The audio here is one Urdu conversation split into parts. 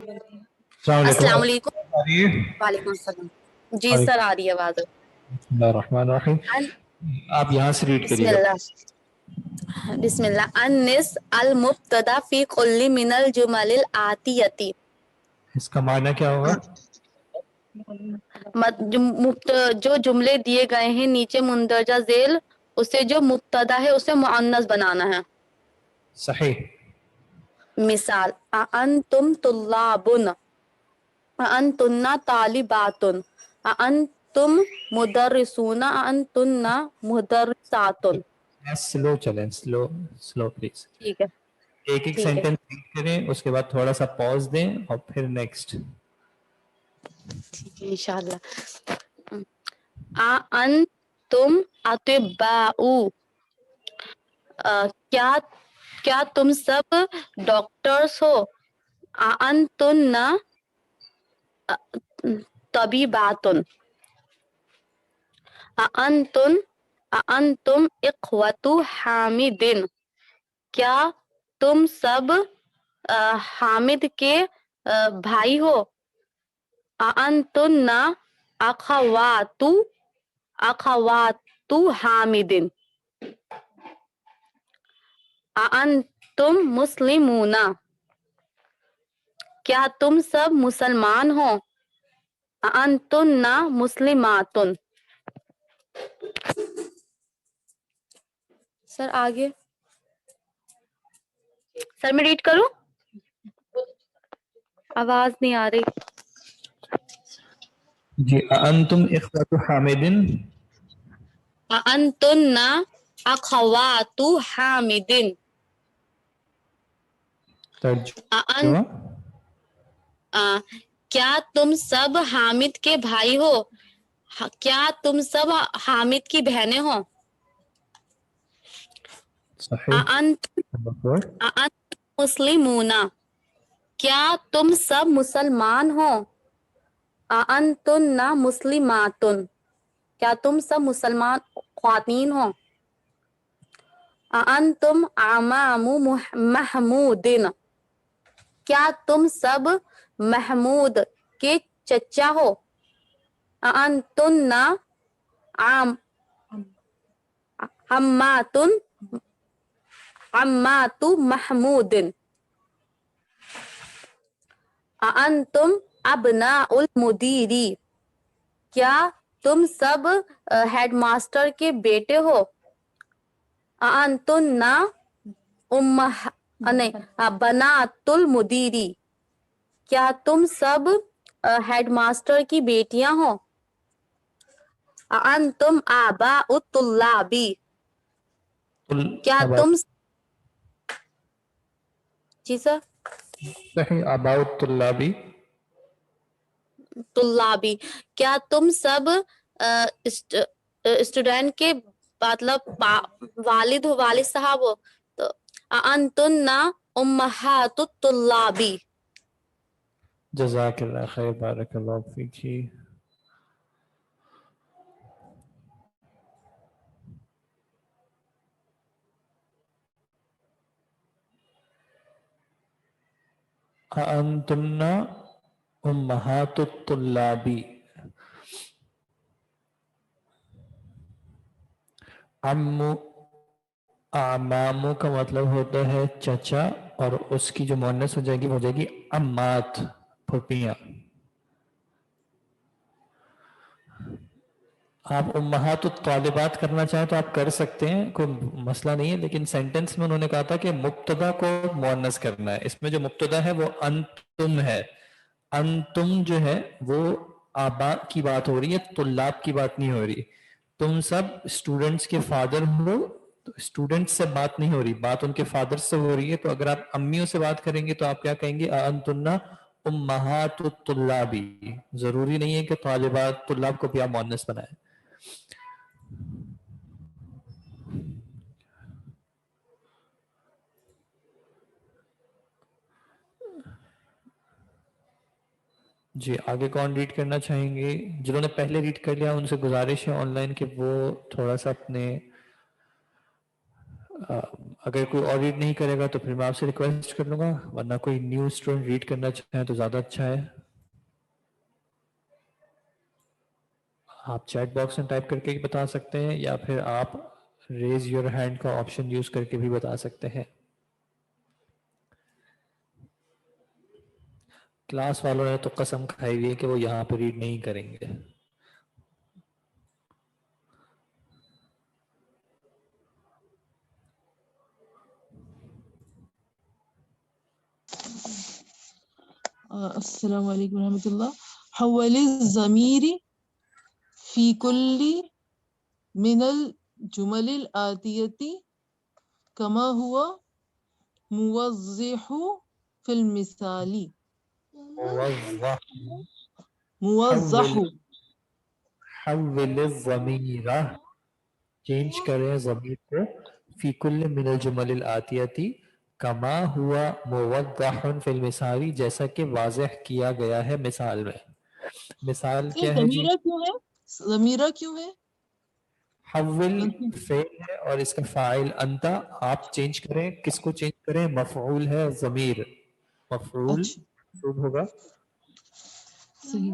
السلام علیکم. وعلیکم السلام. جی سر آ رہی ہے آواز. بسم اللہ الرحمن الرحیم. آپ یہاں سے ریڈ بسم کریے گا. اللہ بسم اللہ. انس المبتدا فی کل من الجمل الآتیتی. اس کا معنی کیا ہوگا؟ جو جملے دیے گئے ہیں نیچے مندرجہ ذیل اسے جو مبتدا ہے اسے مؤنث بنانا ہے. صحیح. مثال انتم طلابن، انتن طالباتن، انتم مدرسون، انتن مدرساتن. سلو چلیں، سلو پلیز. ٹھیک ہے ایک ایک ٹھیک ہے سینٹنس ریڈ کریں، اس کے بعد تھوڑا سا پاز دیں اور پھر نیکسٹ. ٹھیک ہے انشاءاللہ. انتم اطباء، کیا تم سب ڈاکٹرز ہو. انتن طبیباتن، انتم اخوۃ حامدن، کیا تم سب حامد کے بھائی ہو. انتن اخوات حامدن. انتم مسلمون، کیا تم سب مسلمان ہو. انتن مسلماتن. سر آگے سر میں ریڈ کروں؟ آواز نہیں آ رہی. جی. انتم اخوۃ حامدن. انتن اخوات حامدن. ترجمہ. کیا تم سب حامد کے بھائی ہو. کیا تم سب حامد کی بہنیں ہو. صحیح. انتم مسلمون، کیا تم سب مسلمان ہو. انتن مسلماتن، کیا تم سب مسلمان خواتین ہو. انتم اعمام محمودن، کیا تم سب محمود کے چچا ہو. انتن عمات محمودن. انتم ابناء المدیری، کیا تم سب ہیڈ ماسٹر کے بیٹے ہو. انتن بنات المدیری، کیا تم سب ہیڈ ماسٹر کی بیٹیاں ہو. انتم آباء الطلابی، کیا تم جی سر صحیح. آباء الطلابی. طلابی، کیا تم سب اسٹوڈینٹ کے مطلب والد ہو، والد صاحب ہو. تو انتن امہات الطلابی. جزاک اللہ خیر. بارک اللہ فیک. انتن امہات الطلابی. اعمامو کا مطلب ہوتا ہے چچا، اور اس کی جو مؤنث ہو جائے گی وہ ہو جائے گی امات، پھوپھیاں. آپ امہات الطالبات کرنا چاہیں تو آپ کر سکتے ہیں، کوئی مسئلہ نہیں ہے، لیکن سینٹنس میں انہوں نے کہا تھا کہ مبتدا کو مؤنث کرنا ہے. اس میں جو مبتدا ہے وہ انتم ہے. انتم جو ہے وہ آبا کی بات ہو رہی ہے، طلاب کی بات نہیں ہو رہی. تم سب اسٹوڈنٹس کے فادر ہو تو اسٹوڈنٹ سے بات نہیں ہو رہی، بات ان کے فادر سے ہو رہی ہے. تو اگر آپ امیوں سے بات کریں گے تو آپ کیا کہیں گے؟ انتن امہات الطلابی. ضروری نہیں ہے کہ طالبات طلاب کو بھی آپ مؤنث بنائیں. جی آگے کون ریڈ کرنا چاہیں گے؟ جنہوں نے پہلے ریڈ کر لیا ان سے گزارش ہے آن لائن کہ وہ تھوڑا سا اپنے اگر کوئی اور ریڈ نہیں کرے گا تو پھر میں آپ سے ریکویسٹ کر لوں گا, ورنہ کوئی نیو اسٹوڈنٹ ریڈ کرنا چاہیں تو زیادہ اچھا ہے. آپ چیٹ باکس میں ٹائپ کر کے بھی بتا سکتے ہیں, یا پھر آپ ریز یور ہینڈ کا آپشن یوز کر کے بھی بتا سکتے ہیں. کلاس والوں نے تو قسم کھائی ہوئی ہے کہ وہ یہاں پہ ریڈ نہیں کریں گے. السلام علیکم ورحمۃ اللہ. حول الضمیر فی کل من الجمل الآتیتی کما ہوا موضح فی المثالی. موضح حول الضمیر, چینج کریں ضمیر کو, فی کل من الجمل الآتیتی, کما ہوا موضح فی المثال, جیسا کہ واضح کیا گیا ہے مثال میں. مثال یہ کیا ہے جی؟ ضمیرہ کیوں ہے؟ ضمیرہ کیوں ہے؟ حول فعل ہے اور اس کا فاعل انت. آپ چینج کریں, کس کو چینج کریں؟ مفعول ہے ضمیر, مفعول اچھا منصوب ہوگا. صحیح.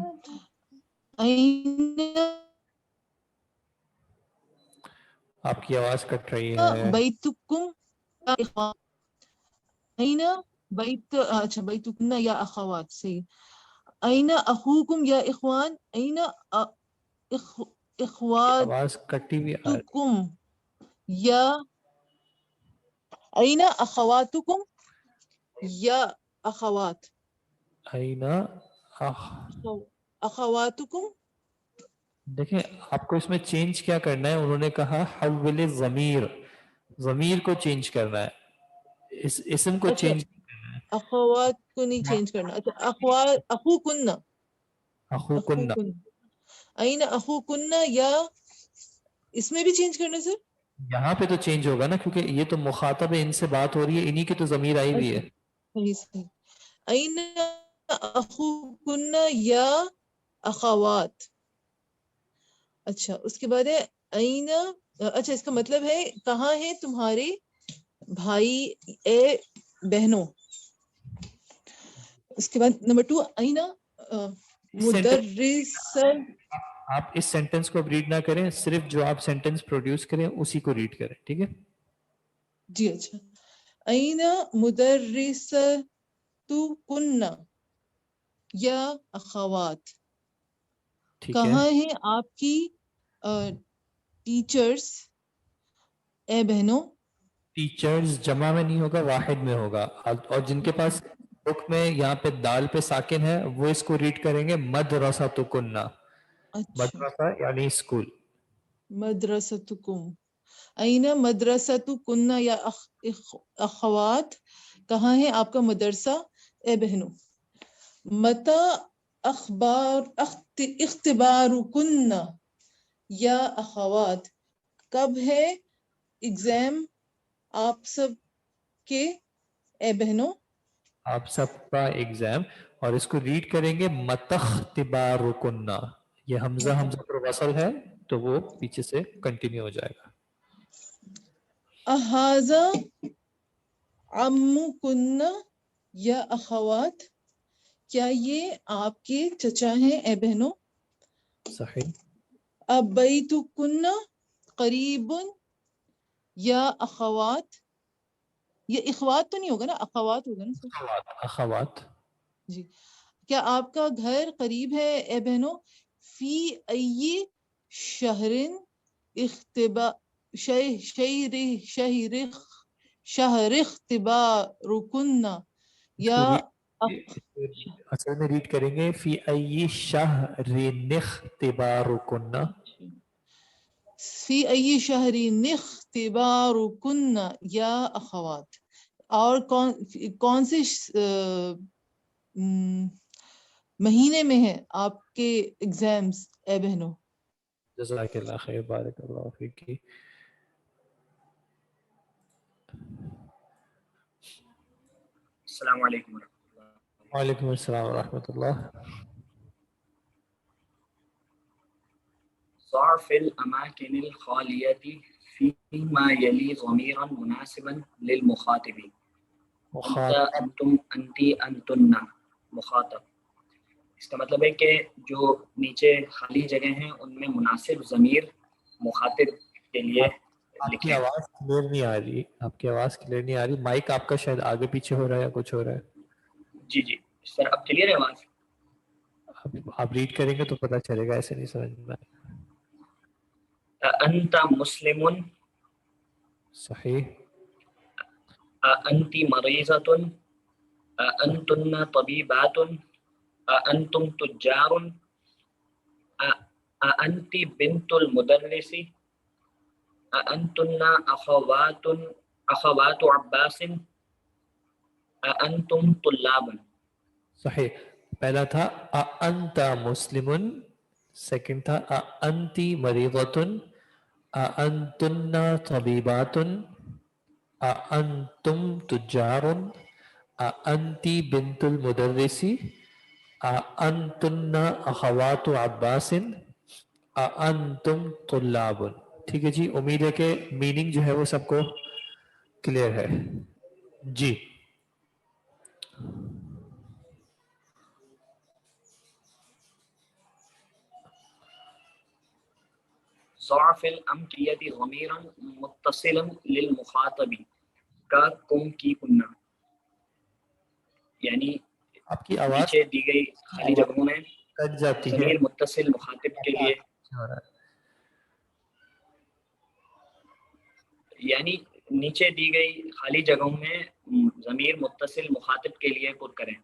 این آپ کی آواز کٹ رہی ہے. بیتکم یا اخوان. این بیت اچھا بیتکم یا اخوات. صحیح. این اخوکم یا اخوان. این اخواتکم آواز کٹی ہوئی آ رہی. یا این اخواتکم یا اخوات. اینا اخواتکم. دیکھیں آپ کو اس میں چینج کیا کرنا ہے, انہوں نے کہا حول ضمیر, ضمیر کو چینج کرنا ہے, اس اسم کو اچھا چینج. اخوات کو نہیں چینج کرنا. اچھا اخوات اخوکن. اخوکن, اخوکن این اخوکن یا اس میں بھی چینج کرنا سر؟ یہاں پہ تو چینج ہوگا نا, کیونکہ یہ تو مخاطب ہے, ان سے بات ہو رہی ہے, انہی کی تو ضمیر آئی ہوئی اچھا ہے. صحیح صحیح. این اخوکن یا اخوات. اچھا اس کے بعد ہے این. اچھا اس کا مطلب ہے کہاں ہیں تمہارے بھائی اے بہنوں. اس کے بعد نمبر 2 این مدرس. آپ اس سینٹنس کو اب ریڈ نہ کریں, صرف جو آپ سینٹنس پروڈیوس کریں اسی کو ریڈ کریں, ٹھیک ہے؟ جی اچھا. این مدرستکن یا اخوات. ٹھیک ہے. کہاں ہیں آپ کی ٹیچرز اے بہنوں. ٹیچرز جمع میں نہیں ہوگا, واحد میں ہوگا, اور جن کے پاس بک میں یہاں پہ دال پہ ساکن ہے وہ اس کو ریڈ کریں گے مدرسۃکن. اچھا مدرسہ یعنی اسکول. مدرستکم. این مدرستکن یا اخوات. کہاں ہے آپ کا مدرسہ اے بہنوں. متی اختبارکن یا اخوات. کب ہے ایگزام آپ سب کے اے بہنوں. آپ سب کا ایگزام, اور اس کو ریڈ کریں گے متختبارکن. یہ حمزہ حمزہ پر وصل ہے تو وہ پیچھے سے کنٹینیو ہو جائے گا. احاذا عمکن یا اخوات. کیا یہ آپ کے چچا ہیں اے بہنوں. صحیح. ابیتکن قریب یا اخوات. یہ اخوات تو نہیں ہوگا نا, اخوات ہوگا نا سر. اخوات. جی. کیا آپ کا گھر قریب ہے اے بہنوں. فی ای شہر شہر اختبارکن یا اصل میں ریڈ کریں گے فی ای شہر اختبارکن. فی ای شہر اختبارکن یا اخوات. اور کون سے مہینے میں ہے آپ کے ایگزامز اے بہنوں. جزاک اللہ خیر, بارک اللہ فیک. السلام علیکم ورحمۃ اللہ. وعلیکم السلام ورحمۃ اللہ. ضع فی الاماکن الخالیۃ فی ما يلي ضميرا مناسبا للمخاطب. انت انتم انتی انتن مخاطب. اس کا مطلب ہے کہ جو نیچے خالی جگہ ہیں ان میں مناسب ضمیر مخاطب کے لیے آپ کی آواز کلیئر نہیں آ رہی، آپ کی آواز کلیئر نہیں آ رہی، مائک آپ کا شاید آگے پیچھے ہو رہا ہے یا کچھ ہو رہا ہے. جی جی سر اب کلیئر ہے آواز؟ آپ ریڈ کریں گے تو پتہ چلے گا، ایسے نہیں سمجھ میں. انت مسلم، صحیح. انت مریضۃ، انتن طبیبات، انتم تجار، انت بنت المدرس، انتن اخوات عباس، انتم طلاب. صحیح. پہلا تھا انت مسلم، سیکنڈ تھا انتی مریضۃ، انتن طبیبات، انتم تجار، انتی بنت المدرس، انتن اخوات عباس، انتم طلاب. ٹھیک ہے جی، امید ہے کہ میننگ جو ہے وہ سب کو کلیئر ہے. جی ضعف الامکیت ضمیرا متصلا للمخاطب کا کم کی کنہ، یعنی آپ کی آواز نیچے دی گئی خالی جگہوں میں کٹ جاتی ہے. ضمیر متصل مخاطب کے لیے، یعنی نیچے دی گئی خالی جگہوں میں ضمیر متصل مخاطب کے لیے پر کریں.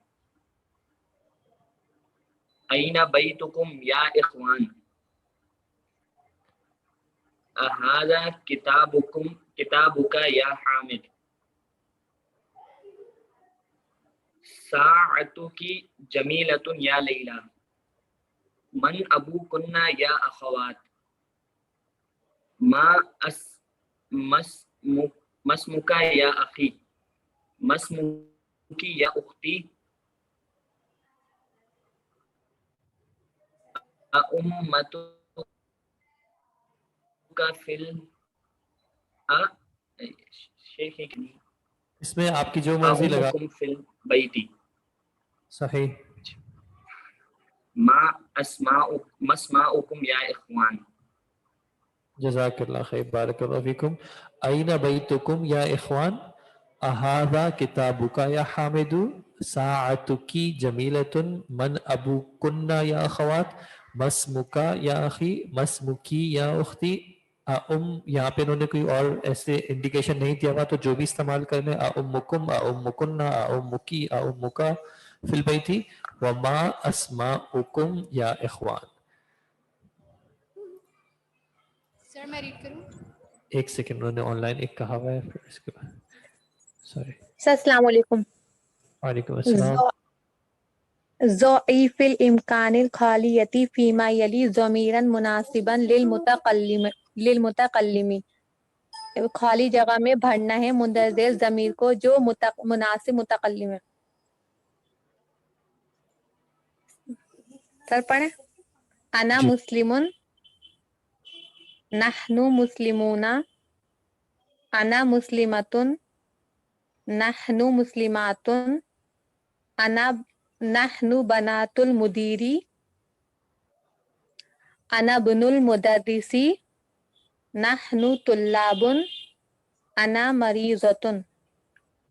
این بیتکم یا اخوان، اہذا کتابک یا حامد، ساعتک جمیلۃ یا لیلی، من ابوکن یا اخوات، ما مسمک یا اخی، مسمکی یا اختی، امتک فی شیخ اس میں آپ کی جو مرضی لگا. امکم فی البیتی. صحیح. ما اسماؤکم یا اخوان. جزاک اللہ خیر، بارک اللہ فیکم. این بیتکم یا اخوان، اہذا کتابک یا حامد، ساعتکی جمیلۃ، من ابوکن یا اخوات، مسمک یا اخی، مسمکی یا اختی. یہاں پہ انہوں نے کوئی اور ایسے انڈیکیشن نہیں دیا ہوا، تو جو بھی استعمال کر لیں، امکم، امکن، امکی، امکا فی البیتی، وما اسماؤکم یا اخوان. سر میں ریڈ کروں؟ ایک سیکنڈ، انہوں نے آن لائن ایک کہا ہوا ہے، پھر اس کے بعد سوری. سر السلام علیکم. وعلیکم السلام. ضعیف الامکان الخالیتی فیما یلی ضمیرا مناسبا للمتکلم. خالی جگہ میں بھرنا ہے مندرجہ ضمیر کو جو مناسب متکلم ہے. سر پڑھیں. انا جی. مسلمون، نحن مسلمون، انا مسلمتن، نحن مسلمات، نحن بنات المدیری، انا بن المدرسی، نحن طلاب، انا مریضۃ.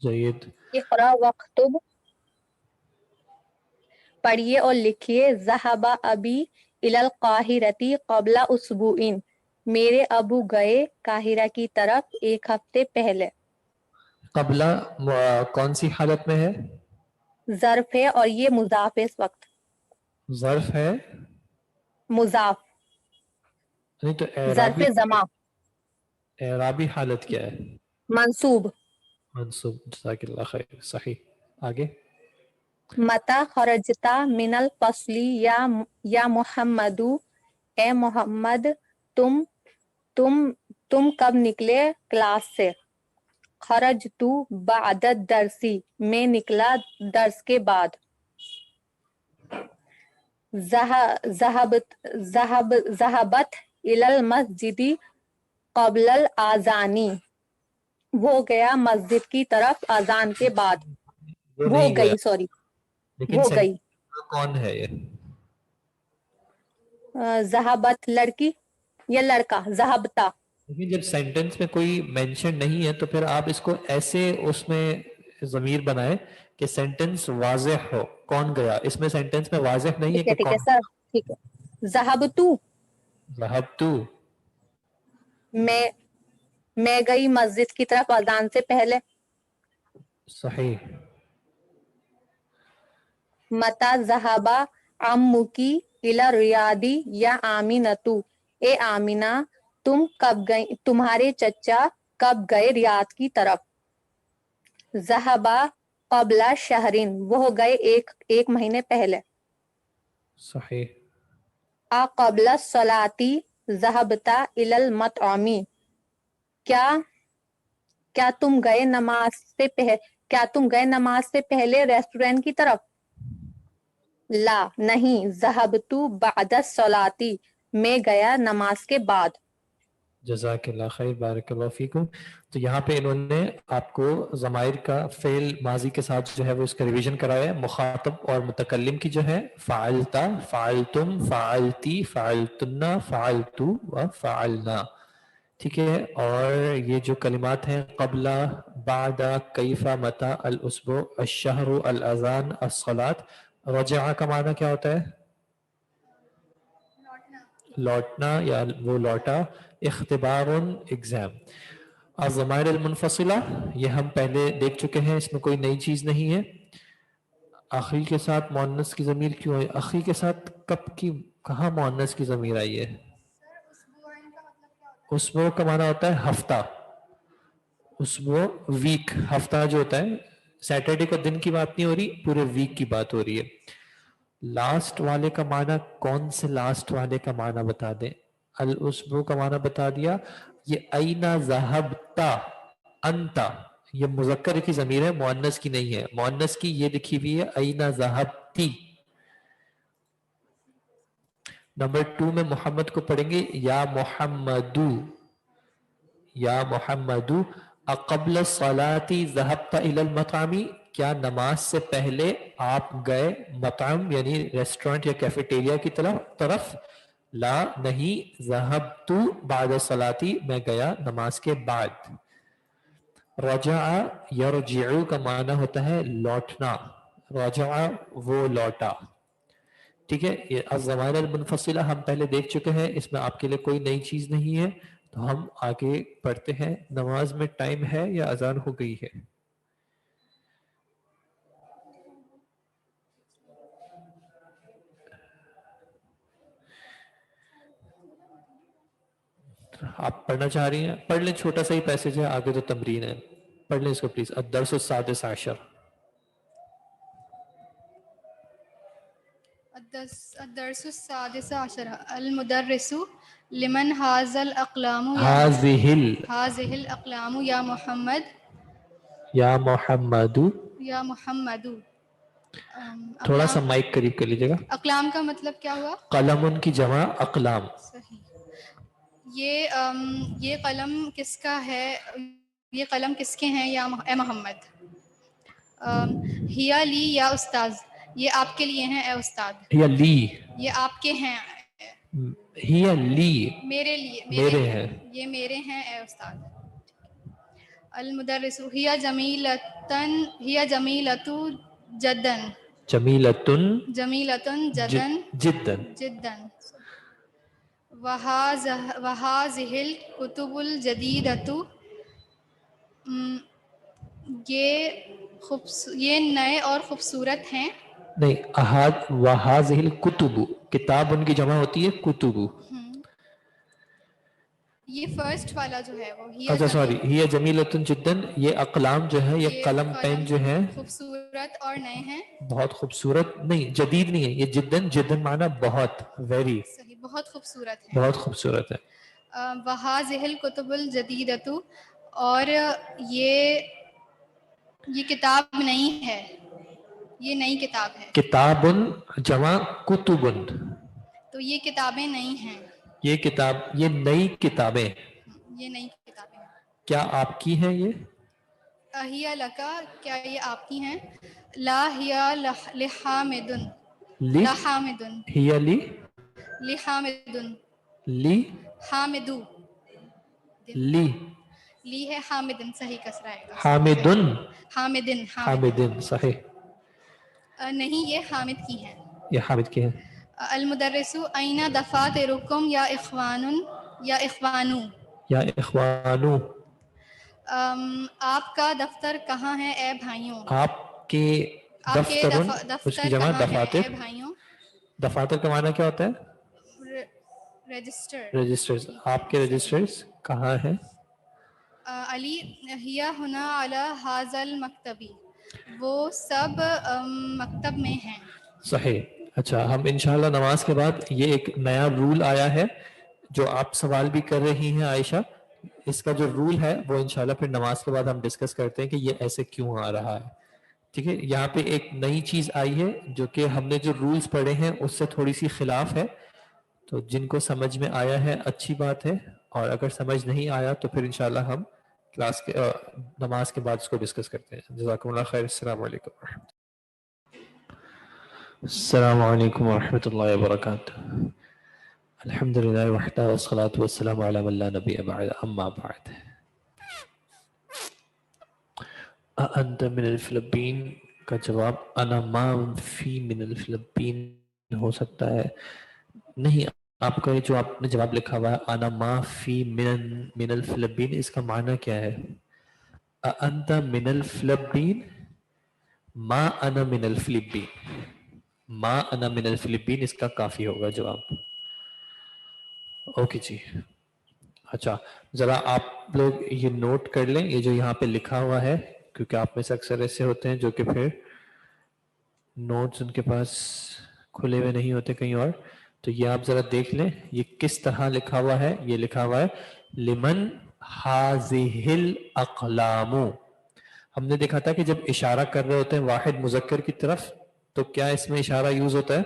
جید. اقرا واکتب، پڑھیے اور لکھیے. ذهب ابی الی القاہرۃ قبل اسبوع، میرے ابو گئے قاہرہ کی طرف ایک ہفتے پہلے. قبلہ کون سی حالت میں ہے؟ ظرف ہے اور یہ مضاف ہے اس وقت. ظرف ہے، مضاف، نہیں تو ظرف زمان، اعرابی حالت کیا ہے؟ منصوب. منصوب. جزاک اللہ خیر. صحیح. آگے. متی خرجتا من الفصل یا محمد، اے محمد تم کب نکلے کلاس سے. خرجت بعد الدرس، میں نکلا درس کے بعد. ذهبت الى المسجد قبل الاذانی، وہ گیا مسجد کی طرف اذان کے بعد. وہ نہیں گیا، گئی، سوری، لیکن وہ گئی. کون ہے یہ؟ ذہبت لڑکی یا لڑکا، ذہبتا. لیکن جب سینٹنس میں کوئی مینشن نہیں ہے تو پھر آپ اس کو ایسے اس میں ضمیر بنائے کہ سینٹنس واضح ہو. کون گیا؟ اس میں سینٹنس میں واضح نہیں ہے ٹھیک ہے کہ ٹھیک ہے کون. سر، ٹھیک ہے. ذہبتو، ذہبتو، میں گئی مسجد کی طرف اذان سے پہلے. صحیح. متا ذہبا عمکی الی الریاض یا آمینتو، اے آمینہ تم کب گئی، تمہارے چچا کب گئے ریاض کی طرف. ذہبا قبل شہرین، وہ گئے ایک مہینے پہلے. صحیح. قبل الصلاۃ ذہبتا الی المطعم، کیا تم گئے نماز سے پہلے ریسٹورینٹ کی طرف. لا، نہیں. ذہبتو بعد الصلاۃ، میں گیا نماز کے بعد. جزاک اللہ خیر، بارک اللہ فیکم. تو یہاں پہ انہوں نے آپ کو ضمائر کا فعل ماضی کے ساتھ جو ہے وہ اس کا ریویژن کرایا ہے. مخاطب اور متکلم کی جو ہے فعلتا، فعلتم، فعلتی، فعلتن، فعلتو و فعلنا. ٹھیک ہے. اور یہ جو کلمات ہیں قبل، بعد، کیف، متی، الاسبوع، الشہر، الاذان، الصلاۃ، رجع کا معنی کیا ہوتا ہے؟ لوٹنا یا وہ لوٹا. اختبار، ایگزام. الضمائر المنفصلہ یہ ہم پہلے دیکھ چکے ہیں، اس میں کوئی نئی چیز نہیں ہے. اخی کے ساتھ مؤنث کی ضمیر کیوں ہے؟ اخی کے ساتھ کہاں مؤنث کی ضمیر آئی ہے؟ اسبوع کا معنی ہوتا ہے ہفتہ. اسبوع ویک، ہفتہ جو ہوتا ہے. سیٹرڈے کو دن کی بات نہیں ہو رہی، پورے ویک کی بات ہو رہی ہے. لاسٹ والے کا معنی کون سے لاسٹ والے کا معنی بتا دیں؟ الاسبوع کا معنی بتا دیا. یہ اینا ذہبتا انتا، یہ مذکر کی ضمیر ہے، مؤنث کی نہیں ہے. مؤنث کی یہ لکھی ہوئی ہے اینا ذہبتی. نمبر 2 میں محمد کو پڑھیں گے یا محمدو، یا محمدو. اقبل الصلاۃ ذہبت الی المطعم، کیا نماز سے پہلے آپ گئے مطعم یعنی ریسٹورنٹ یا کیفیٹیریا کی طرف. لا، نہیں. ذہبت بعد الصلاۃ، میں گیا نماز کے بعد. رجع یرجع کا معنی ہوتا ہے لوٹنا. رجع وہ لوٹا. ٹھیک ہے. یہ الضمائر المنفصلہ ہم پہلے دیکھ چکے ہیں، اس میں آپ کے لیے کوئی نئی چیز نہیں ہے. تو ہم آگے پڑھتے ہیں. نماز میں ٹائم ہے یا اذان ہو گئی ہے؟ آپ پڑھنا چاہ رہی ہیں؟ پڑھ لیں، چھوٹا سا ہی پیسج ہے، آگے تو تمرین ہے. پڑھ لیں اس کو پلیز. الدرس السادس عشر. الدرس السادس عشر. المدرس لمن هذا الأقلام هذه الأقلام يا محمد، یا محمد. یا محمد. تھوڑا سا مائک قریب کر لیجیے گا. اقلام کا مطلب کیا ہوا؟ قلم ان کی جمع اقلام. صحیح. یہ قلم کس کا ہے؟ یہ قلم کس کے ہیں یا اے محمد؟ ہیا لی یا استاذ، یہ آپ کے لیے ہیں اے استاد. ہیا لی، یہ آپ کے ہیں. ہیا لی، میرے لیے، میرے ہیں. یہ میرے ہیں اے استاد. المدرس ہیا جمیلتن، ہیا جمیلت جدن، جمیلتن جمیلتن جدن، جدن. جدن. وہازہ الکتب الجدیدۃ، یہ نئے اور خوبصورت ہیں. نہیں، وہازہ الکتب، کتاب ان کی جمع ہوتی ہے کتب. یہ فرسٹ والا جو ہے وہ اچھا سوری، ہی جمیلتن جدن، یہ اقلام جو ہے، یہ قلم پین جو ہے خوبصورت اور نئے ہیں. بہت خوبصورت. نہیں، جدید نہیں ہے یہ. جدن، جدن معنی بہت، ویری. صحیح، بہت خوبصورت ہے. بہت خوبصورت ہے. وہازہ الکتب الجدیدۃ، اور یہ کتاب نہیں ہے، یہ نئی کتاب ہے. کتابن جمع کتبن، تو یہ کتابیں نہیں ہیں. یہ کتاب، یہ نئی کتابیں. یہ نئی کتابیں ہیں. کیا آپ کی ہیں یہ؟ اہیا لکا، کیا یہ آپ کی ہیں؟ لا ہیا لحامدن، لی لحامدن، ہی لی لحامدن، لی حامدو، لی لی ہے، حامدن صحیح کسرہ ہے. حامدن حامدن، حامدن. حامدن صحیح. نہیں، یہ حامد کی ہیں. یہ حامد کے ہیں. المدرس این دفاترکم یا اخوان یا اخوانو، یا اخوانو، آپ کا دفتر کہاں ہے اے بھائیوں؟ آپ کے آپ کے دفترن، اس کی دفتر جمع کہاں ہے اے دفاتر. بھائیوں؟ دفاتر کا معنی کیا ہوتا ہے؟ رجسٹر. رجسٹرز. آپ کے رجسٹرز کہاں ہیں؟ علی ہی ہنا علی ھذا المکتبی، وہ سب مکتب میں ہیں. صحیح. اچھا، ہم انشاءاللہ نماز کے بعد یہ ایک نیا رول آیا ہے جو آپ سوال بھی کر رہی ہیں عائشہ، اس کا جو رول ہے وہ انشاءاللہ پھر نماز کے بعد ہم ڈسکس کرتے ہیں کہ یہ ایسے کیوں آ رہا ہے. ٹھیک ہے، یہاں پہ ایک نئی چیز آئی ہے جو کہ ہم نے جو رولز پڑھے ہیں اس سے تھوڑی سی خلاف ہے، تو جن کو سمجھ میں آیا ہے اچھی بات ہے، اور اگر سمجھ نہیں آیا تو پھر انشاءاللہ ہم کلاس کے نماز کے بعد اس کو ڈسکس کرتے ہیں. جزاکم اللہ خیر. السلام علیکم. السلام علیکم ورحمۃ اللہ وبرکاتہ. الحمد للہ وحدہ والصلاة والسلام علی من لا نبی بعد، اما بعد. انت من الفلپین کا جواب انا ما فی من الفلپین ہو سکتا ہے. نہیں، آپ کا جو آپ نے جواب لکھا ہوا ہے انا ما فی من الفلپین، اس کا معنی کیا ہے؟ انت من الفلپین، ما انا من الفلپین. ما انا من الفلپین اس کا کافی ہوگا جواب. اوکے جی. اچھا، ذرا آپ لوگ یہ نوٹ کر لیں یہ جو یہاں پہ لکھا ہوا ہے، کیونکہ آپ میں سے اکثر ایسے ہوتے ہیں جو کہ پھر نوٹس ان کے پاس کھلے ہوئے نہیں ہوتے کہیں اور. تو یہ آپ ذرا دیکھ لیں یہ کس طرح لکھا ہوا ہے. یہ لکھا ہوا ہے لمن ہذہ الاقلام. ہم نے دیکھا تھا کہ جب اشارہ کر رہے ہوتے ہیں واحد مذکر کی طرف تو کیا اس میں اشارہ یوز ہوتا ہے؟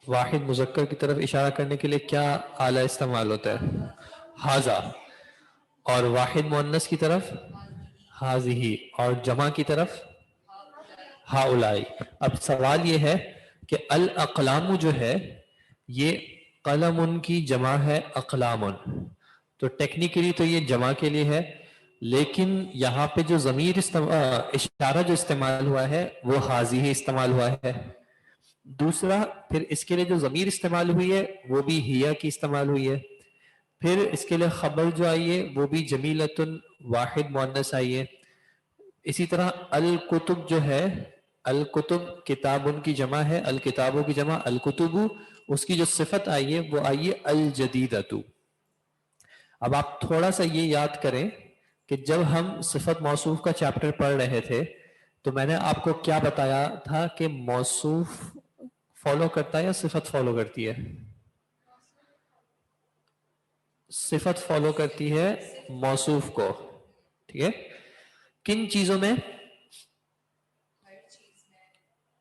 واحد مذکر کی طرف اشارہ کرنے کے لیے کیا آلہ استعمال ہوتا ہے؟ ھذا. اور واحد مؤنث کی طرف ھذہ، اور جمع کی طرف ہؤلاء. اب سوال یہ ہے کہ الاقلام جو ہے یہ قلم ان کی جمع ہے اقلام، تو ٹیکنیکلی تو یہ جمع کے لیے ہے، لیکن یہاں پہ جو ضمیر اشارہ جو استعمال ہوا ہے وہ ھذہ استعمال ہوا ہے. دوسرا پھر اس کے لیے جو ضمیر استعمال ہوئی ہے وہ بھی ہیا کی استعمال ہوئی ہے. پھر اس کے لیے خبر جو آئی ہے وہ بھی جمیلۃ واحد مؤنث آئی ہے. اسی طرح الکتب جو ہے، الکتب کتاب ان کی جمع ہے، الکتابوں کی جمع الکتب، اس کی جو صفت آئی ہے وہ آئی ہے الجدیدۃ. اب آپ تھوڑا سا یہ یاد کریں کہ جب ہم صفت موصوف کا چیپٹر پڑھ رہے تھے تو میں نے آپ کو کیا بتایا تھا کہ موصوف فالو کرتا ہے یا صفت فالو کرتی ہے؟ صفت فالو کرتی ہے موصوف کو. ٹھیک ہے، کن چیزوں میں؟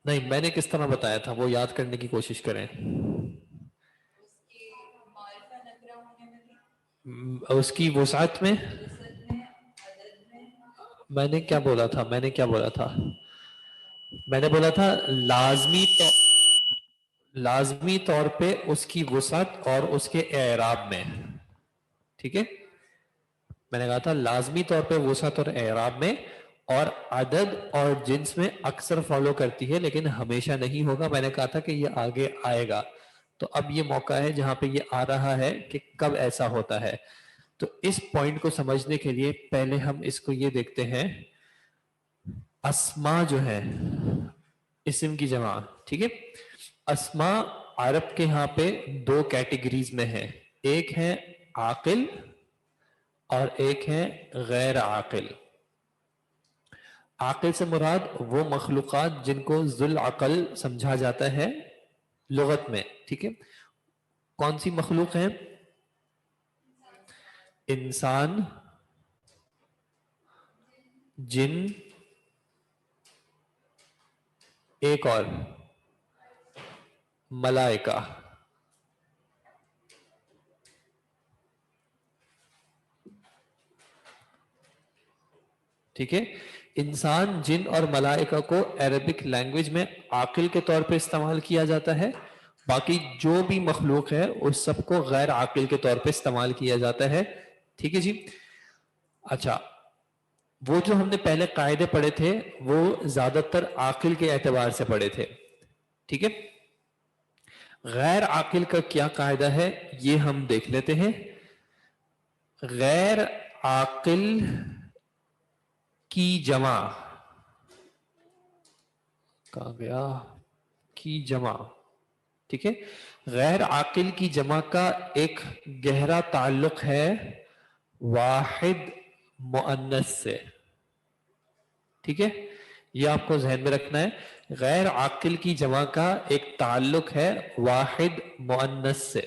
نہیں، میں نے کس طرح بتایا تھا وہ یاد کرنے کی کوشش کریں. اس کی وسعت میں. میں نے کیا بولا تھا میں نے بولا تھا لازمی طور پہ اس کی وسعت اور اس کے اعراب میں. ٹھیک ہے، میں نے کہا تھا لازمی طور پہ وسعت اور اعراب میں، اور عدد اور جنس میں اکثر فالو کرتی ہے لیکن ہمیشہ نہیں ہوگا. میں نے کہا تھا کہ یہ آگے آئے گا، تو اب یہ موقع ہے جہاں پہ یہ آ رہا ہے کہ کب ایسا ہوتا ہے. تو اس پوائنٹ کو سمجھنے کے لیے پہلے ہم اس کو یہ دیکھتے ہیں، اسما جو ہے اسم کی جمع. ٹھیک ہے، اسما عرب کے ہاں پہ دو کیٹیگریز میں ہے، ایک ہے عاقل اور ایک ہے غیر عاقل. عاقل سے مراد وہ مخلوقات جن کو ذو العقل سمجھا جاتا ہے لغت میں. ٹھیک ہے، کون سی مخلوق ہیں؟ انسان، جن، ایک اور ملائکہ. ٹھیک ہے. انسان، جن اور ملائکہ کو عربک لینگویج میں عاقل کے طور پہ استعمال کیا جاتا ہے، باقی جو بھی مخلوق ہے اس سب کو غیر عاقل کے طور پہ استعمال کیا جاتا ہے. ٹھیک ہے جی. اچھا، وہ جو ہم نے پہلے قاعدے پڑھے تھے وہ زیادہ تر عاقل کے اعتبار سے پڑھے تھے. ٹھیک ہے. غیر عاقل کا کیا قاعدہ ہے یہ ہم دیکھ لیتے ہیں. غیر عاقل کی جمع، کہاں گیا، کی جمع. ٹھیک ہے. غیر عاقل کی جمع کا ایک گہرا تعلق ہے واحد مؤنث سے. ٹھیک ہے، یہ آپ کو ذہن میں رکھنا ہے. غیر عاقل کی جمع کا ایک تعلق ہے واحد مؤنث سے.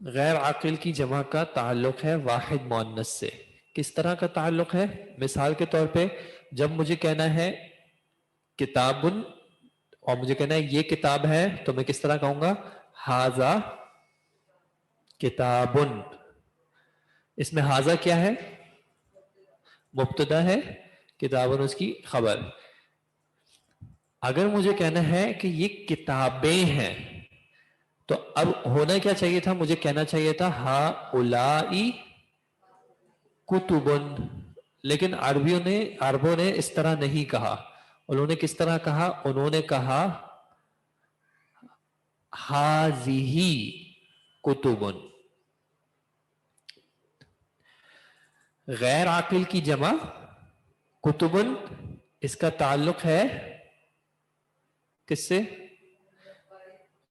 غیر عاقل کی جمع کا تعلق ہے واحد مؤنث سے. کس طرح کا تعلق ہے؟ مثال کے طور پہ جب مجھے کہنا ہے کتابن اور مجھے کہنا ہے یہ کتاب ہے تو میں کس طرح کہوں گا؟ ہاذا کتابن. اس میں ہاذا کیا ہے؟ مبتدا ہے، کتابن اس کی خبر. اگر مجھے کہنا ہے کہ یہ کتابیں ہیں تو اب ہونا کیا چاہیے تھا؟ مجھے کہنا چاہیے تھا ہا اولائی کتبن. لیکن عربوں نے اس طرح نہیں کہا. انہوں نے کس طرح کہا؟ انہوں نے کہا ہازیہی کتبن. غیر عاقل کی جمع کتبن، اس کا تعلق ہے کس سے؟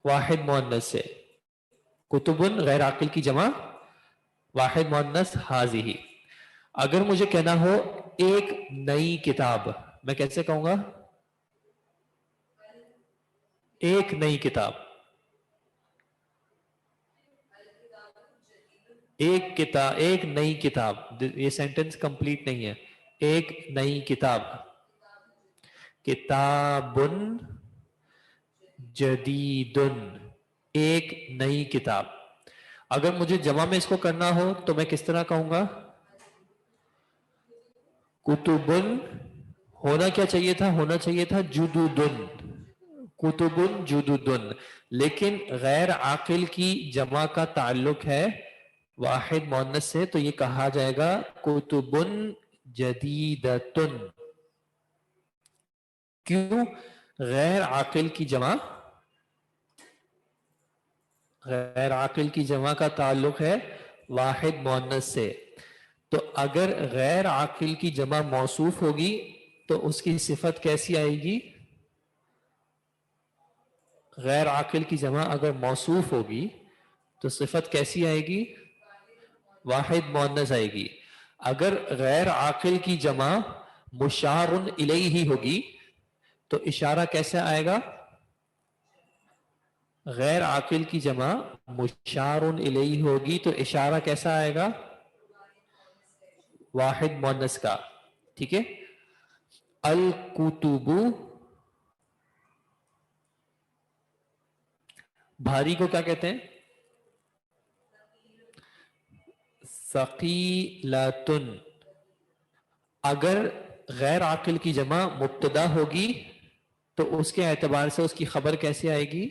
واحد مؤنث سے. کتبن غیر عاقل کی جمع واحد مؤنث ہازیہی. اگر مجھے کہنا ہو ایک نئی کتاب، میں کیسے کہوں گا؟ ایک نئی کتاب. ایک نئی کتاب، یہ سینٹنس کمپلیٹ نہیں ہے. ایک نئی کتاب، کتابن جدیدن، ایک نئی کتاب. اگر مجھے جمع میں اس کو کرنا ہو تو میں کس طرح کہوں گا؟ کتبن. ہونا کیا چاہیے تھا؟ ہونا چاہیے تھا جدودن، کتبن جدودن. لیکن غیر عاقل کی جمع کا تعلق ہے واحد مؤنث سے، تو یہ کہا جائے گا کتبن جدیدتن. کیوں؟ غیر عاقل کی جمع، غیر عاقل کی جمع کا تعلق ہے واحد مؤنث سے. تو اگر غیر عاقل کی جمع موصوف ہوگی تو اس کی صفت کیسی آئے گی؟ غیر عاقل کی جمع اگر موصوف ہوگی تو صفت کیسی آئے گی؟ واحد مؤنث آئے گی. اگر غیر عاقل کی جمع مشار الیہ ہوگی تو اشارہ کیسے آئے گا؟ غیر عاقل کی جمع مشار الیہ ہوگی تو اشارہ کیسا آئے گا؟ واحد مؤنث کا. ٹھیک ہے. الکتب، بھاری کو کیا کہتے ہیں؟ ثقیلۃن. اگر غیر عاقل کی جمع مبتدا ہوگی تو اس کے اعتبار سے اس کی خبر کیسے آئے گی؟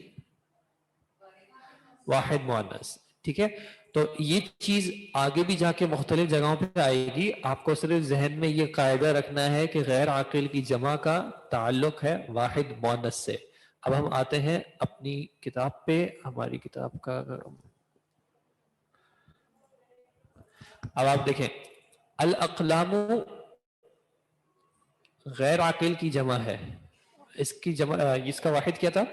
واحد مؤنث. ٹھیک ہے. تو یہ چیز آگے بھی جا کے مختلف جگہوں پہ آئے گی. آپ کو صرف ذہن میں یہ قاعدہ رکھنا ہے کہ غیر عاقل کی جمع کا تعلق ہے واحد مؤنث سے. اب ہم آتے ہیں اپنی کتاب پہ. ہماری کتاب کا اب آپ دیکھیں الاقلام غیر عاقل کی جمع ہے. اس کی جمع، اس کا واحد کیا تھا؟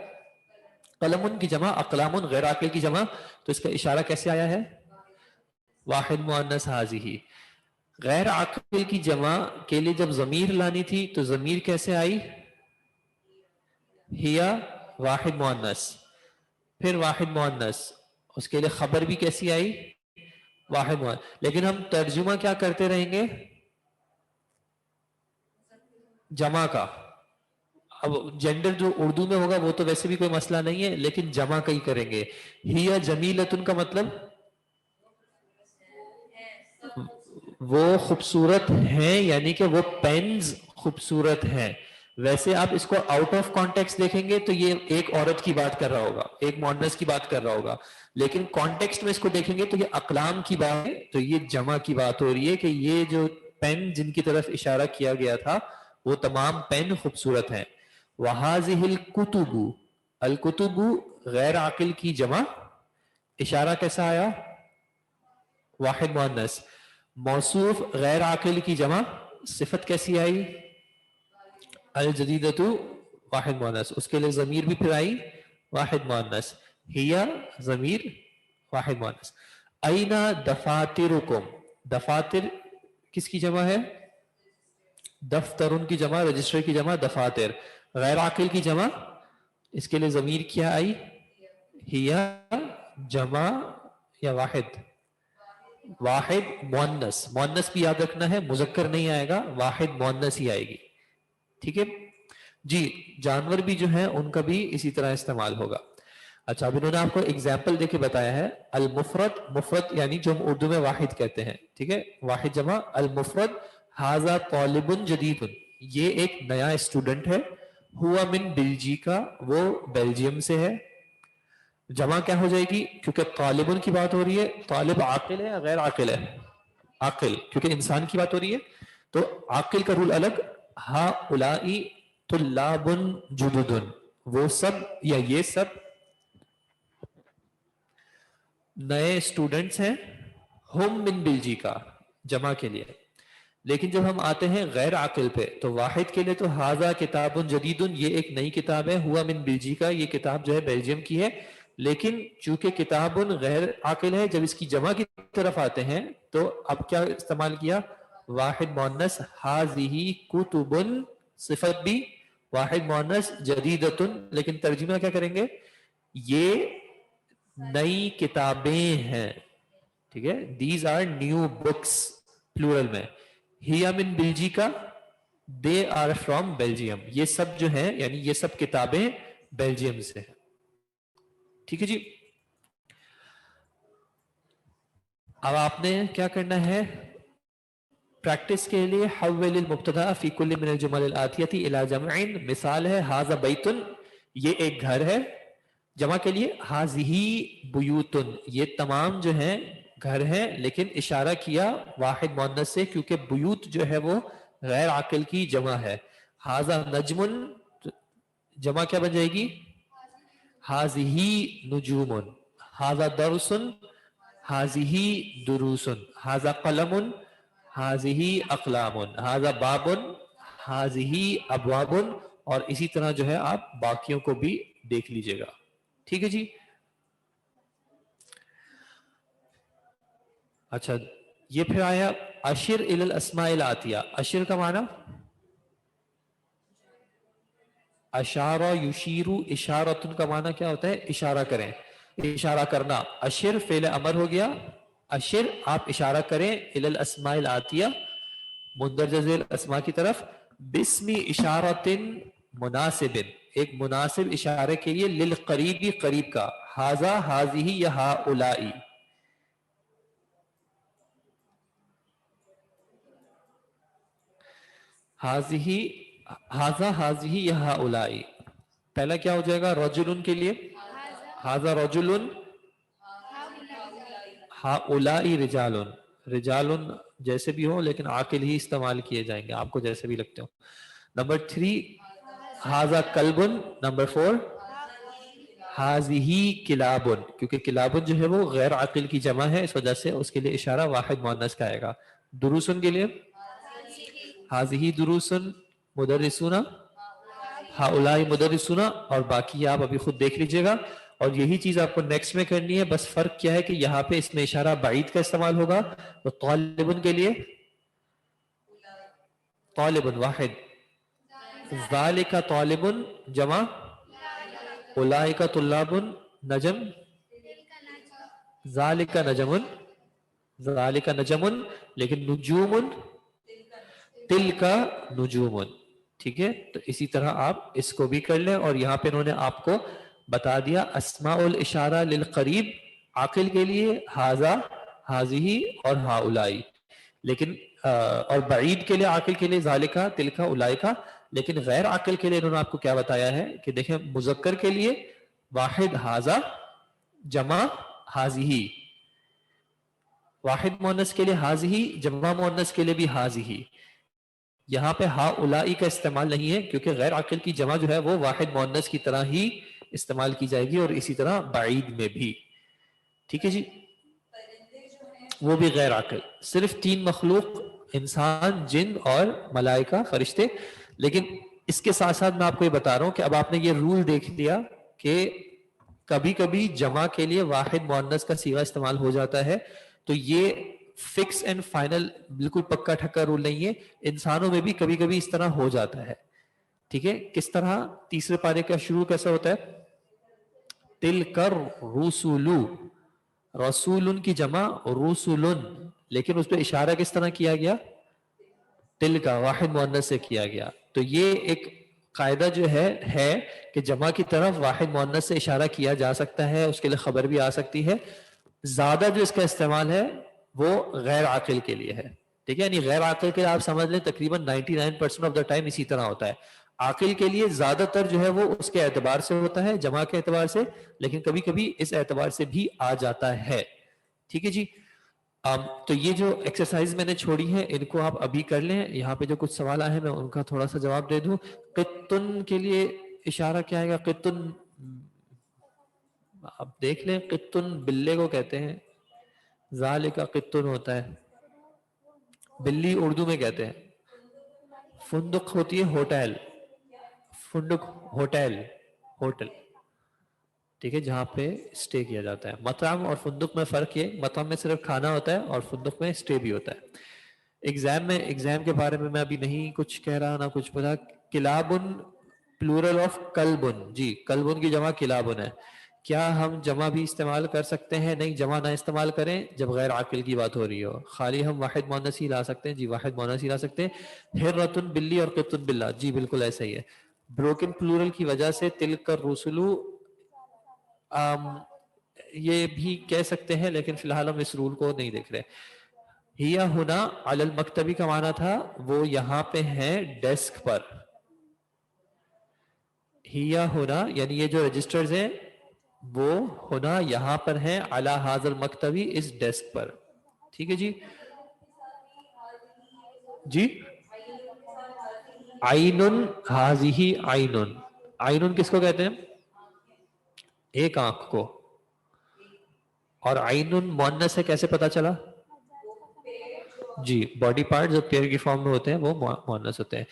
قلم کی جمع اقلام، غیر عاقل کی جمع. تو اس کا اشارہ کیسے آیا ہے؟ واحد مؤنث ہذہ. غیر عاقل کی جمع کے لیے جب ضمیر لانی تھی تو ضمیر کیسے آئی؟ ہیا، واحد مؤنث. پھر واحد مؤنث، اس کے لیے خبر بھی کیسی آئی؟ واحد واحد. لیکن ہم ترجمہ کیا کرتے رہیں گے؟ جمع کا. اب جینڈر جو اردو میں ہوگا وہ تو ویسے بھی کوئی مسئلہ نہیں ہے، لیکن جمع کا ہی کریں گے. ہی جمیلتن کا مطلب وہ خوبصورت ہیں، یعنی کہ وہ پینز خوبصورت ہیں. ویسے آپ اس کو آؤٹ آف کانٹیکسٹ دیکھیں گے تو یہ ایک عورت کی بات کر رہا ہوگا، ایک مؤنث کی بات کر رہا ہوگا، لیکن کانٹیکسٹ میں اس کو دیکھیں گے تو یہ اقلام کی بات ہے، تو یہ جمع کی بات ہو رہی ہے کہ یہ جو پین جن کی طرف اشارہ کیا گیا تھا وہ تمام پین خوبصورت ہیں. وَهَذِهِ الْكُتُبُ، الکتب غیر عاقل کی جمع. اشارہ کیسا آیا؟ واحد مؤنث. موصوف غیر عاقل کی جمع، صفت کیسی آئی؟ الجدیدۃ واحد مؤنث. اس کے لیے ضمیر بھی پھر آئی واحد مؤنث. ہیا ضمیر واحد مؤنث. اینا دفاترکم، دفاتر کس کی جمع ہے؟ دفترن کی جمع، رجسٹر کی جمع دفاتر. غیر عاقل کی جمع، اس کے لیے ضمیر کیا آئی؟ ہیا جمع یا واحد؟ واحد مؤنث. مؤنث بھی یاد رکھنا ہے، مذکر نہیں آئے گا، واحد مؤنث ہی آئے گی. ٹھیک ہے جی. جانور بھی جو ہیں ان کا بھی اسی طرح استعمال ہوگا. اچھا اب انہوں نے آپ کو اگزامپل دے کے بتایا ہے. المفرد، مفرد یعنی جو ہم اردو میں واحد کہتے ہیں، ٹھیک ہے، واحد جمع. المفرد ھذا طالب جدید، یہ ایک نیا اسٹوڈنٹ ہے. ہوا من بلجیکا، وہ بیلجیم سے ہے. جمع کیا ہو جائے گی؟ کیونکہ طالبن کی بات ہو رہی ہے. طالب عاقل ہے یا غیر عاقل ہے؟ عاقل، کیونکہ انسان کی بات ہو رہی ہے تو عاقل کا رول الگ. ہا اولائی طلاب جدد، وہ سب یا یہ سب نئے اسٹوڈنٹس ہیں. ہم من بلجیکا جمع کے لیے. لیکن جب ہم آتے ہیں غیر عاقل پہ تو واحد کے لیے تو ھذا کتاب جدید، یہ ایک نئی کتاب ہے. ہوا من بلجیکا، یہ کتاب جو ہے بیلجیم کی ہے. لیکن چونکہ کتاب غیر عاقل ہے، جب اس کی جمع کی طرف آتے ہیں تو اب کیا استعمال کیا؟ واحد مؤنث. ھذہ کتب، صفت بھی واحد مؤنث جدیدۃ، لیکن ترجمہ کیا کریں گے؟ یہ نئی کتابیں ہیں. ٹھیک ہے، these are new books plural میں. ہیا من بلجیکا، دے آر فرام بیلجیم، یہ سب جو ہیں یعنی یہ سب کتابیں بیلجیم سے ہیں. ٹھیک ہے جی. اب آپ نے کیا کرنا ہے پریکٹس کے لیے؟ حول المبتدا فی کل من الجمل الآتیۃ الی جمع. مثال ہے ھذا بیت، یہ ایک گھر ہے. جمع کے لیے ھذہ بیوت، یہ تمام جو ہیں گھر ہیں، لیکن اشارہ کیا واحد مؤنث سے کیونکہ بیوت جو ہے وہ غیر عاقل کی جمع ہے. ھذا نجم، جمع کیا بن جائے گی؟ ھذہ نجوم. ھذا درس، ھذہ دروس. ھذا قلم، ھذہ اقلام. ھذا باب، ھذہ ابواب. اور اسی طرح جو ہے آپ باقیوں کو بھی دیکھ لیجئے گا. ٹھیک ہے جی. اچھا یہ پھر آیا اشر الی الاسماء الاتیہ. اشر کا معنی اشارہ یشیرو، اشارۃ کا معنی کیا ہوتا ہے؟ اشارہ کریں، اشارہ کرنا. اشر فعل امر ہو گیا. اشر آپ اشارہ کریں الی الاسماء الاتیہ، مندرجہ ذیل اسماء کی طرف. باسم اشارۃ مناسب، ایک مناسب اشارے کے لیے. للقریبی، قریب کا. ھذا ھذہ یا ہؤلاء. ھذا ھذہ یا ہؤلاء. پہلا کیا ہو جائے گا رجل کے لیے؟ ھذا رجل، ہؤلاء رجال. رجال جیسے بھی ہو لیکن عاقل ہی استعمال کیے جائیں گے، آپ کو جیسے بھی لگتے ہو. نمبر 3 ھذا کلب. نمبر 4 ھذہ کلاب، کیونکہ کلاب جو ہے وہ غیر عاقل کی جمع ہے، اس وجہ سے اس کے لیے اشارہ واحد مؤنث کا آئے گا. دروسن کے لیے ھذہ دروسن. مدرسون ہؤلاء مدرسون. اور باقی آپ ابھی خود دیکھ لیجئے گا. اور یہی چیز آپ کو نیکسٹ میں کرنی ہے. بس فرق کیا ہے کہ یہاں پہ اس میں اشارہ بعید کا استعمال ہوگا. تو طالبن کے لیے طالبن واحد. ذالک طالبن جمع. اولئک طلاب. نجم ذالک نجم. ذالک نجمن, لیکن نجومن تلکا نجومن. ٹھیک ہے, تو اسی طرح آپ اس کو بھی کر لیں. اور یہاں پہ انہوں نے آپ کو بتا دیا اسماء الاشارہ للقریب عاقل کے لیے ھذا, ھذہ اور ہؤلاء, لیکن اور بعید کے لیے عاقل کے لیے ذالکا تلکا اولئکا. لیکن غیر عاقل کے لیے انہوں نے آپ کو کیا بتایا ہے کہ دیکھیں مذکر کے لیے واحد ھذا جمع ھذہ, واحد مؤنث کے لیے ھذہ, جمع مؤنث کے لیے بھی ھذہ. یہاں پہ ہؤلاء کا استعمال نہیں ہے کیونکہ غیر عاقل کی جمع جو ہے وہ واحد مؤنث کی طرح ہی استعمال کی جائے گی, اور اسی طرح بعید میں بھی. ٹھیک ہے جی, وہ بھی غیر عاقل. صرف 3 مخلوق, انسان, جن اور ملائکہ فرشتے. لیکن اس کے ساتھ ساتھ میں آپ کو یہ بتا رہا ہوں کہ اب آپ نے یہ رول دیکھ لیا کہ کبھی کبھی جمع کے لیے واحد مؤنث کا صیغہ استعمال ہو جاتا ہے, تو یہ فکس اینڈ فائنل بالکل پکا ٹھکا رول نہیں ہے. انسانوں میں بھی کبھی کبھی اس طرح ہو جاتا ہے. ٹھیک ہے, کس طرح؟ تیسرے پارے کا شروع کیسا ہوتا ہے؟ تلکر رسولو, رسول کی جمع رسول, لیکن اس پہ اشارہ کس طرح کیا گیا؟ تل کا واحد مؤنث سے کیا گیا. تو یہ ایک قاعدہ جو ہے کہ جمع کی طرف واحد مؤنث سے اشارہ کیا جا سکتا ہے, اس کے لیے خبر بھی آ سکتی ہے. زیادہ جو اس کا استعمال ہے وہ غیر عاقل کے لیے ہے. ٹھیک ہے, یعنی غیر عاقل کے لیے آپ سمجھ لیں تقریباً 99% آف دا ٹائم اسی طرح ہوتا ہے. عاقل کے لیے زیادہ تر جو ہے وہ اس کے اعتبار سے ہوتا ہے, جمع کے اعتبار سے, لیکن کبھی کبھی اس اعتبار سے بھی آ جاتا ہے. ٹھیک ہے جی, تو یہ جو ایکسرسائز میں نے چھوڑی ہے ان کو آپ ابھی کر لیں. یہاں پہ جو کچھ سوال آئے ہیں میں ان کا تھوڑا سا جواب دے دوں. قطن کے لیے اشارہ کیا آئے گا؟ قطن, آپ دیکھ لیں, قطن بلے کو کہتے ہیں, ذالک قطن ہوتا ہے, بلی اردو میں کہتے ہیں. فندق ہوتی ہے ہوٹل, فندق ہوٹل, ہوٹل. ٹھیک ہے, جہاں پہ اسٹے کیا جاتا ہے. مطعم اور فندق میں فرق یہ, مطعم میں صرف کھانا ہوتا ہے اور فندق میں اسٹے بھی ہوتا ہے. ایگزام کے بارے میں ابھی نہیں کچھ کہہ رہا نہ کچھ پتا. کلابن پلورل آف کلبن, جی کلبن کی جمع کلابن ہے. کیا ہم جمع بھی استعمال کر سکتے ہیں؟ نہیں, جمع نہ استعمال کریں جب غیر عاقل کی بات ہو رہی ہو. خالی ہم واحد مؤنث ہی لا سکتے ہیں. جی واحد مؤنث ہی لا سکتے ہیں. ہرۃ بلی اور قطن باللہ, جی بالکل ایسا ہی ہے. بروکن پلورل کی وجہ سے تلک الرسل یہ بھی کہہ سکتے ہیں, لیکن فی الحال ہم اس رول کو نہیں دیکھ رہے. ہیا ہونا علی المکتبی کا معنی تھا وہ یہاں پہ ہیں ڈیسک پر. ہیا ہونا یعنی یہ جو رجسٹرز ہیں وہ ہونا یہاں پر ہیں, علی ھذا المکتبی, اس ڈیسک پر. ٹھیک ہے جی, جی عینن ھذہ عینن, عینن کس کو کہتے ہیں؟ ایک آنکھ کو. اور عینن مؤنث ہے, کیسے پتا چلا؟ جی باڈی پارٹ جو پیر کی فارم میں ہوتے ہیں وہ مؤنث ہوتے ہیں.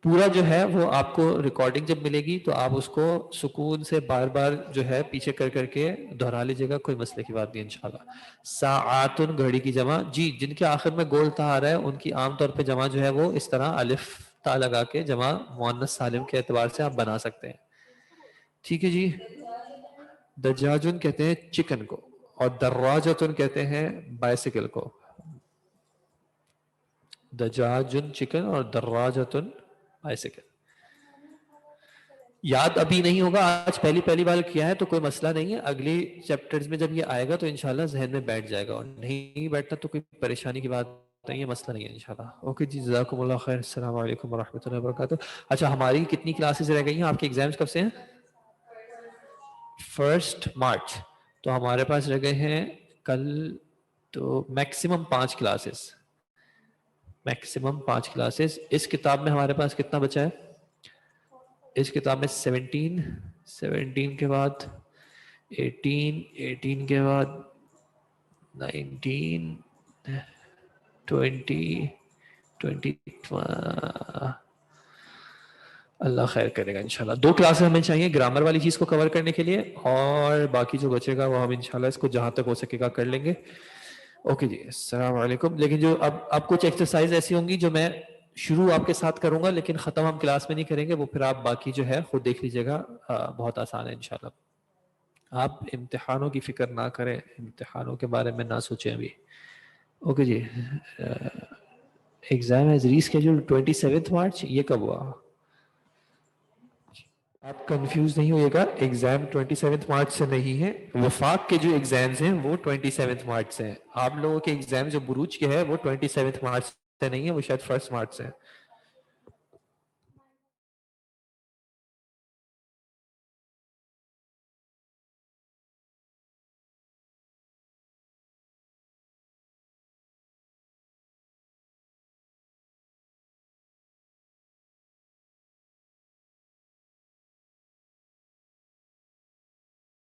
پورا جو ہے وہ آپ کو ریکارڈنگ جب ملے گی تو آپ اس کو سکون سے بار بار جو ہے پیچھے کر کے دہرا لیجیے گا, کوئی مسئلے کی بات نہیں انشاءاللہ. ساعاتن گھڑی کی جمع, جی جن کے آخر میں گول تا آ رہا ہے ان کی عام طور پہ جمع جو ہے وہ اس طرح الف تا لگا کے جمع مؤنث سالم کے اعتبار سے آپ بنا سکتے ہیں. ٹھیک ہے جی. دجاجن کہتے ہیں چکن کو, اور دراجتن کہتے ہیں بائسیکل کو. دجاجن چکن اور دراجتن بائسیکل. یاد ابھی نہیں ہوگا, آج پہلی بار کیا ہے تو کوئی مسئلہ نہیں ہے. اگلی چیپٹرز میں جب یہ آئے گا تو انشاءاللہ ذہن میں بیٹھ جائے گا, اور نہیں بیٹھتا تو کوئی پریشانی کی بات نہیں ہے, مسئلہ نہیں ہے انشاءاللہ. اوکے جی, جزاکم اللہ خیر. السلام علیکم ورحمۃ اللہ وبرکاتہ. اچھا, ہماری کتنی کلاسز رہ گئی ہیں؟ آپ کے ایگزامز کب سے ہیں؟ 1 مارچ. تو ہمارے پاس رہ گئے ہیں کل تو میکسیمم 5 کلاسز, میکسیمم 5 کلاسز. اس کتاب میں ہمارے پاس کتنا بچا ہے؟ اس کتاب میں 17 کے بعد 18 کے بعد 19 20 اللہ خیر کرے گا انشاءاللہ. 2 کلاسز ہمیں چاہیے گرامر والی چیز کو کور کرنے کے لیے, اور باقی جو بچے گا وہ ہم انشاءاللہ اس کو جہاں تک ہو سکے گا کر لیں گے. اوکے جی, السلام علیکم. لیکن جو اب کچھ ایکسرسائز ایسی ہوں گی جو میں شروع آپ کے ساتھ کروں گا لیکن ختم ہم کلاس میں نہیں کریں گے, وہ پھر آپ باقی جو ہے خود دیکھ لیجیے گا. بہت آسان ہے انشاءاللہ. آپ امتحانوں کی فکر نہ کریں, امتحانوں کے بارے میں نہ سوچیں ابھی. اوکے جی. Exam is rescheduled 27 March. یہ کب ہوا؟ آپ کنفیوز نہیں ہوئے گا, ایگزام 27 مارچ سے نہیں ہے. وفاق کے جو ایگزامز ہیں وہ 27 مارچ سے ہیں. آپ لوگوں کے ایگزام جو بروج کے ہے وہ 27 مارچ سے نہیں ہے, وہ شاید 1 مارچ سے ہے.